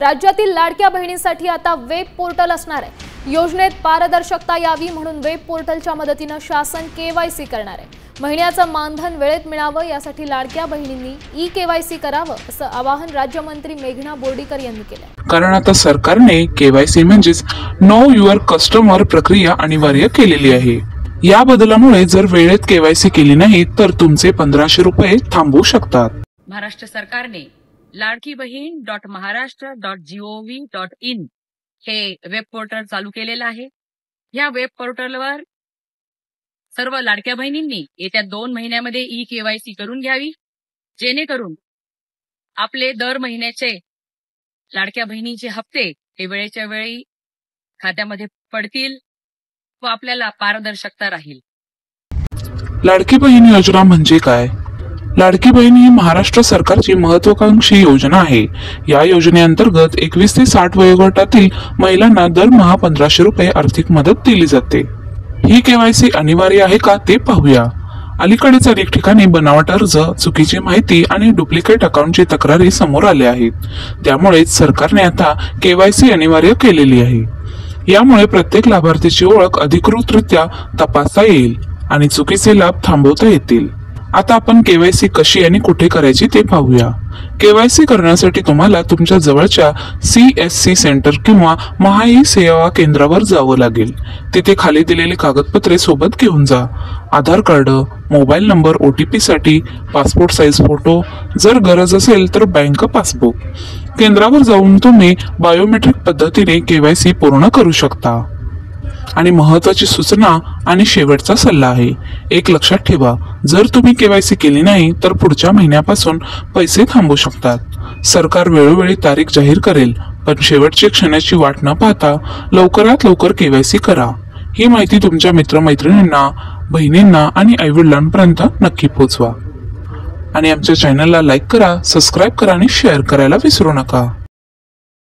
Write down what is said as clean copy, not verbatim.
राज्यातील लाडक्या बहिणींसाठी आता वेब पोर्टल असणार आहे। योजनेत पारदर्शकता यावी म्हणून वेब पोर्टलच्या मदतीने शासन केवायसी करणार आहे। महिन्याचं मानधन वेळेत मिळावं यासाठी लाडक्या बहिणींनी ई-केवायसी करावं असं आवाहन राज्यमंत्री मेघना बोर्डीकर यांनी केलं। कारण आता सरकारने केवायसी म्हणजेच नो युअर कस्टमर प्रक्रिया अनिवार्य केलेली आहे। या बदलामुळे जर वेळेत केवायसी केली नाही तर तुमचे 1500 रुपये थांबू शकतात। महाराष्ट्र सरकारने ladkibhin.maharashtra.gov.in हे वेब पोर्टल चालू केलेलं आहे। या वेब पोर्टलवर सर्व लाडक्या बहिणींनी येत्या 2 महिन्यामध्ये ई-केवायसी करून घ्यावी, जेणेकरून आपले दर महिन्याचे लाडक्या बहिणींचे हप्ते हे वेळेच्या वेळी खात्यामध्ये पडतील व आपल्याला पारदर्शकता राहील। लाडकी बहीण योजना म्हणजे काय? लाडकी बहीण ही महाराष्ट्र सरकारची महत्त्वाकांक्षी योजना आहे। या योजनेअंतर्गत 21 ते 60 वयोगटातील महिलांना दरमहा 1500 रुपये आर्थिक मदत दिली जाते। ही केवायसी अनिवार्य आहे का ते पाहूया। अलीकडेच अनेक ठिकाणी बनावट अर्ज, चुकीची माहिती आणि डुप्लिकेट अकाउंटची तक्रारी समोर आल्या आहेत। त्यामुळे सरकारने आता केवायसी अनिवार्य केलेली आहे। यामुळे प्रत्येक लाभार्थीची ओळख अधिकृतरित्या तपासता येईल आणि चुकीचे लाभ थांबवता येतील। आता आपण केवायसी कशी आणि कुठे करायची ते पाहूया। केवायसी करण्यासाठी तुम्हाला तुमच्या जवळच्या CSC सेंटर किंवा महा सेवा केंद्रावर जावं लागेल। तिथे खाली दिलेली कागदपत्रे सोबत घेऊन जा। आधार कार्ड, मोबाईल नंबर, OTP साठी पासपोर्ट साईज फोटो, जर गरज असेल तर बँक पासबुक। केंद्रावर जाऊन तुम्ही बायोमेट्रिक पद्धतीने केवायसी पूर्ण करू शकता। आणि महत्त्वाची सूचना आणि शेवटचा सल्ला आहे, एक लक्षात ठेवा, जर तुम्ही केवायसी केली नाही तर पुढच्या महिन्यापासून पैसे थांबू शकतात। सरकार वेळोवेळी तारीख जाहीर करेल, पण शेवटच्या क्षणाची वाट न पाहता लवकरात लवकर केवायसी करा। ही माहिती तुमच्या मित्रमैत्रिणींना, बहिणींना आणि आईवडिलांपर्यंत नक्की पोहोचवा। आणि आमच्या चॅनलला लाईक करा, सबस्क्राईब करा आणि शेअर करायला विसरू नका।